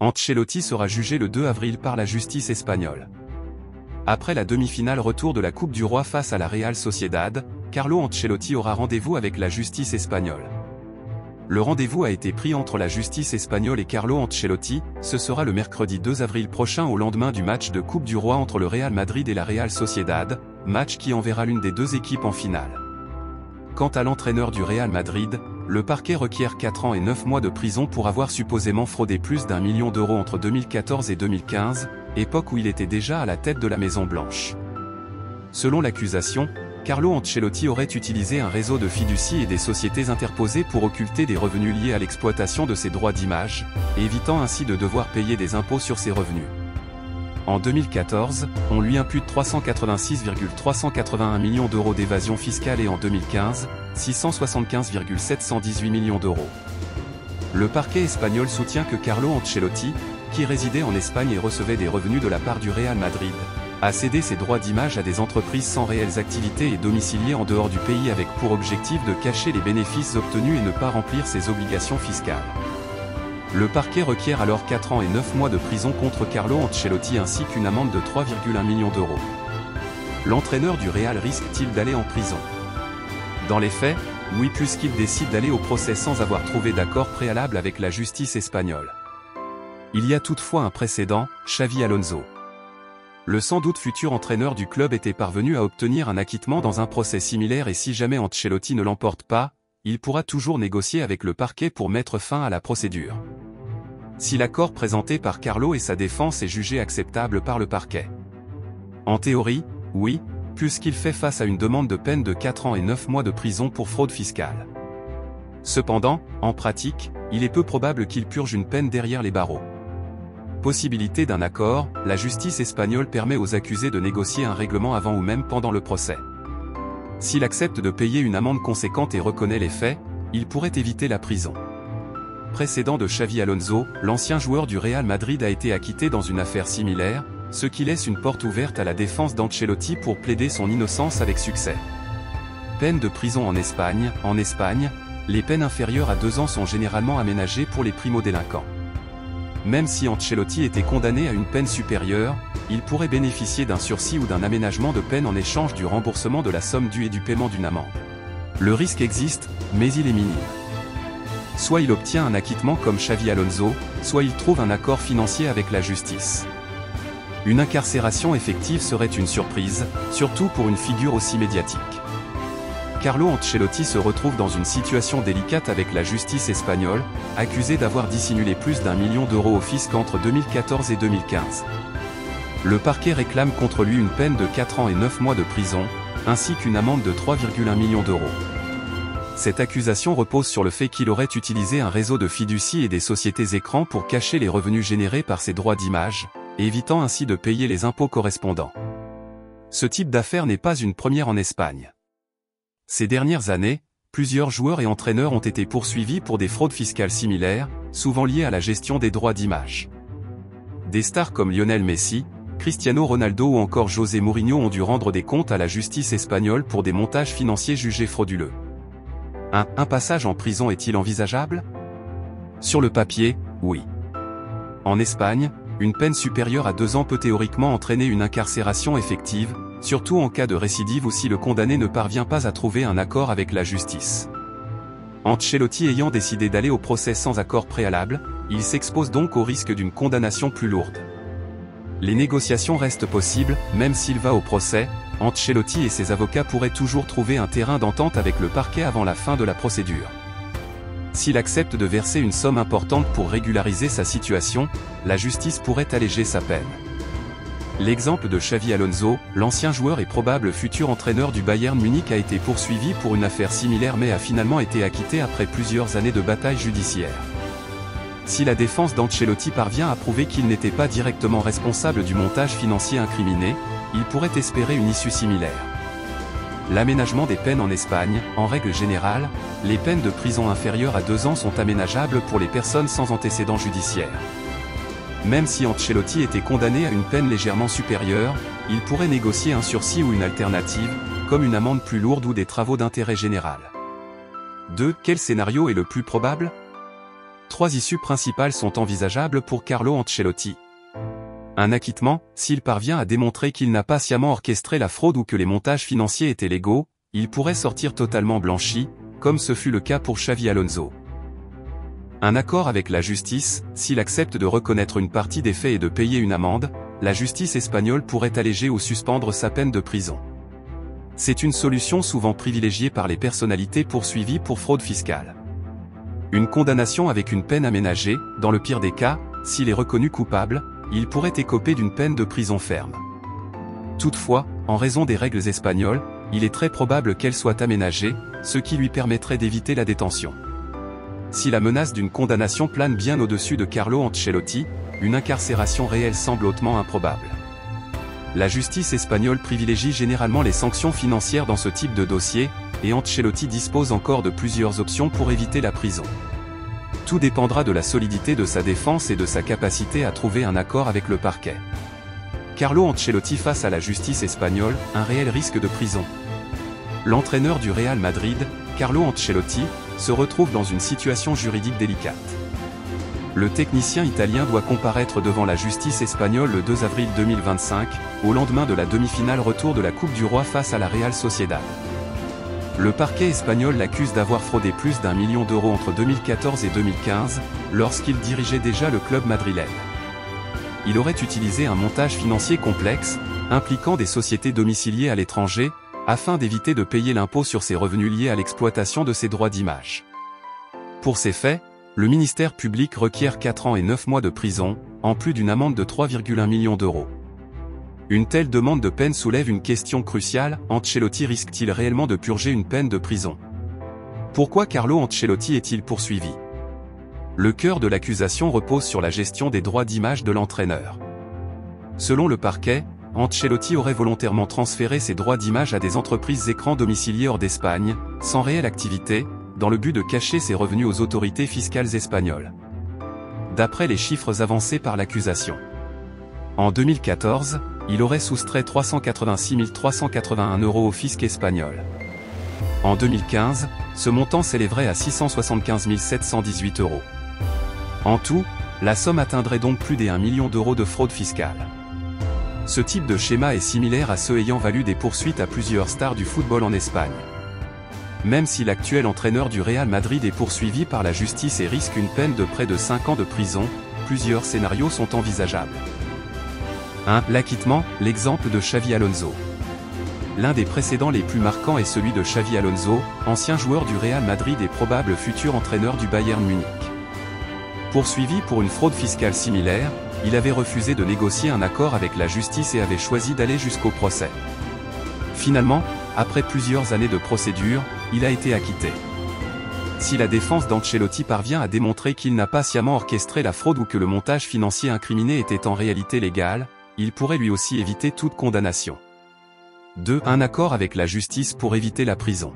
Ancelotti sera jugé le 2 avril par la justice espagnole. Après la demi-finale retour de la Coupe du Roi face à la Real Sociedad, Carlo Ancelotti aura rendez-vous avec la justice espagnole. Le rendez-vous a été pris entre la justice espagnole et Carlo Ancelotti, ce sera le mercredi 2 avril prochain au lendemain du match de Coupe du Roi entre le Real Madrid et la Real Sociedad, match qui enverra l'une des deux équipes en finale. Quant à l'entraîneur du Real Madrid, le parquet requiert 4 ans et 9 mois de prison pour avoir supposément fraudé plus d'1 million d'euros entre 2014 et 2015, époque où il était déjà à la tête de la Maison-Blanche. Selon l'accusation, Carlo Ancelotti aurait utilisé un réseau de fiducies et des sociétés interposées pour occulter des revenus liés à l'exploitation de ses droits d'image, évitant ainsi de devoir payer des impôts sur ses revenus. En 2014, on lui impute 386,381 millions d'euros d'évasion fiscale et en 2015, 675,718 millions d'euros. Le parquet espagnol soutient que Carlo Ancelotti, qui résidait en Espagne et recevait des revenus de la part du Real Madrid, a cédé ses droits d'image à des entreprises sans réelles activités et domiciliées en dehors du pays avec pour objectif de cacher les bénéfices obtenus et ne pas remplir ses obligations fiscales. Le parquet requiert alors 4 ans et 9 mois de prison contre Carlo Ancelotti ainsi qu'une amende de 3,1 millions d'euros. L'entraîneur du Real risque-t-il d'aller en prison? Dans les faits, oui, puisqu'il décide d'aller au procès sans avoir trouvé d'accord préalable avec la justice espagnole. Il y a toutefois un précédent, Xavi Alonso. Le sans doute futur entraîneur du club était parvenu à obtenir un acquittement dans un procès similaire et si jamais Ancelotti ne l'emporte pas, il pourra toujours négocier avec le parquet pour mettre fin à la procédure. Si l'accord présenté par Carlo et sa défense est jugé acceptable par le parquet. En théorie, oui, puisqu'il fait face à une demande de peine de 4 ans et 9 mois de prison pour fraude fiscale. Cependant, en pratique, il est peu probable qu'il purge une peine derrière les barreaux. Possibilité d'un accord, la justice espagnole permet aux accusés de négocier un règlement avant ou même pendant le procès. S'il accepte de payer une amende conséquente et reconnaît les faits, il pourrait éviter la prison. Précédent de Xavi Alonso, l'ancien joueur du Real Madrid a été acquitté dans une affaire similaire, ce qui laisse une porte ouverte à la défense d'Ancelotti pour plaider son innocence avec succès. Peine de prison en Espagne. En Espagne, les peines inférieures à 2 ans sont généralement aménagées pour les primo-délinquants. Même si Ancelotti était condamné à une peine supérieure, il pourrait bénéficier d'un sursis ou d'un aménagement de peine en échange du remboursement de la somme due et du paiement d'une amende. Le risque existe, mais il est minime. Soit il obtient un acquittement comme Xavi Alonso, soit il trouve un accord financier avec la justice. Une incarcération effective serait une surprise, surtout pour une figure aussi médiatique. Carlo Ancelotti se retrouve dans une situation délicate avec la justice espagnole, accusé d'avoir dissimulé plus d'1 million d'euros au fisc entre 2014 et 2015. Le parquet réclame contre lui une peine de 4 ans et 9 mois de prison, ainsi qu'une amende de 3,1 millions d'euros. Cette accusation repose sur le fait qu'il aurait utilisé un réseau de fiducies et des sociétés écrans pour cacher les revenus générés par ses droits d'image, évitant ainsi de payer les impôts correspondants. Ce type d'affaire n'est pas une première en Espagne. Ces dernières années, plusieurs joueurs et entraîneurs ont été poursuivis pour des fraudes fiscales similaires, souvent liées à la gestion des droits d'image. Des stars comme Lionel Messi, Cristiano Ronaldo ou encore José Mourinho ont dû rendre des comptes à la justice espagnole pour des montages financiers jugés frauduleux. Un passage en prison est-il envisageable? Sur le papier, oui. En Espagne, une peine supérieure à 2 ans peut théoriquement entraîner une incarcération effective, surtout en cas de récidive ou si le condamné ne parvient pas à trouver un accord avec la justice. Ancelotti ayant décidé d'aller au procès sans accord préalable, il s'expose donc au risque d'une condamnation plus lourde. Les négociations restent possibles, même s'il va au procès, Ancelotti et ses avocats pourraient toujours trouver un terrain d'entente avec le parquet avant la fin de la procédure. S'il accepte de verser une somme importante pour régulariser sa situation, la justice pourrait alléger sa peine. L'exemple de Xavi Alonso, l'ancien joueur et probable futur entraîneur du Bayern Munich a été poursuivi pour une affaire similaire mais a finalement été acquitté après plusieurs années de bataille judiciaire. Si la défense d'Ancelotti parvient à prouver qu'il n'était pas directement responsable du montage financier incriminé, il pourrait espérer une issue similaire. L'aménagement des peines en Espagne, en règle générale, les peines de prison inférieures à 2 ans sont aménageables pour les personnes sans antécédents judiciaires. Même si Ancelotti était condamné à une peine légèrement supérieure, il pourrait négocier un sursis ou une alternative, comme une amende plus lourde ou des travaux d'intérêt général. 2. Quel scénario est le plus probable? 3 issues principales sont envisageables pour Carlo Ancelotti. Un acquittement, s'il parvient à démontrer qu'il n'a pas sciemment orchestré la fraude ou que les montages financiers étaient légaux, il pourrait sortir totalement blanchi, comme ce fut le cas pour Xabi Alonso. Un accord avec la justice, s'il accepte de reconnaître une partie des faits et de payer une amende, la justice espagnole pourrait alléger ou suspendre sa peine de prison. C'est une solution souvent privilégiée par les personnalités poursuivies pour fraude fiscale. Une condamnation avec une peine aménagée, dans le pire des cas, s'il est reconnu coupable, il pourrait écoper d'une peine de prison ferme. Toutefois, en raison des règles espagnoles, il est très probable qu'elle soit aménagée, ce qui lui permettrait d'éviter la détention. Si la menace d'une condamnation plane bien au-dessus de Carlo Ancelotti, une incarcération réelle semble hautement improbable. La justice espagnole privilégie généralement les sanctions financières dans ce type de dossier, et Ancelotti dispose encore de plusieurs options pour éviter la prison. Tout dépendra de la solidité de sa défense et de sa capacité à trouver un accord avec le parquet. Carlo Ancelotti face à la justice espagnole, un réel risque de prison. L'entraîneur du Real Madrid, Carlo Ancelotti, se retrouve dans une situation juridique délicate. Le technicien italien doit comparaître devant la justice espagnole le 2 avril 2025, au lendemain de la demi-finale retour de la Coupe du Roi face à la Real Sociedad. Le parquet espagnol l'accuse d'avoir fraudé plus d'1 million d'euros entre 2014 et 2015, lorsqu'il dirigeait déjà le club madrilène. Il aurait utilisé un montage financier complexe, impliquant des sociétés domiciliées à l'étranger, afin d'éviter de payer l'impôt sur ses revenus liés à l'exploitation de ses droits d'image. Pour ces faits, le ministère public requiert 4 ans et 9 mois de prison, en plus d'une amende de 3,1 millions d'euros. Une telle demande de peine soulève une question cruciale, Ancelotti risque-t-il réellement de purger une peine de prison? Pourquoi Carlo Ancelotti est-il poursuivi? Le cœur de l'accusation repose sur la gestion des droits d'image de l'entraîneur. Selon le parquet, Ancelotti aurait volontairement transféré ses droits d'image à des entreprises écrans domiciliées hors d'Espagne, sans réelle activité, dans le but de cacher ses revenus aux autorités fiscales espagnoles. D'après les chiffres avancés par l'accusation. En 2014, il aurait soustrait 386 381 € au fisc espagnol. En 2015, ce montant s'élèverait à 675 718 €. En tout, la somme atteindrait donc plus des 1 million d'euros de fraude fiscale. Ce type de schéma est similaire à ceux ayant valu des poursuites à plusieurs stars du football en Espagne. Même si l'actuel entraîneur du Real Madrid est poursuivi par la justice et risque une peine de près de 5 ans de prison, plusieurs scénarios sont envisageables. 1. L'acquittement, l'exemple de Xabi Alonso. L'un des précédents les plus marquants est celui de Xabi Alonso, ancien joueur du Real Madrid et probable futur entraîneur du Bayern Munich. Poursuivi pour une fraude fiscale similaire, il avait refusé de négocier un accord avec la justice et avait choisi d'aller jusqu'au procès. Finalement, après plusieurs années de procédure, il a été acquitté. Si la défense d'Ancelotti parvient à démontrer qu'il n'a pas sciemment orchestré la fraude ou que le montage financier incriminé était en réalité légal, il pourrait lui aussi éviter toute condamnation. 2. Un accord avec la justice pour éviter la prison.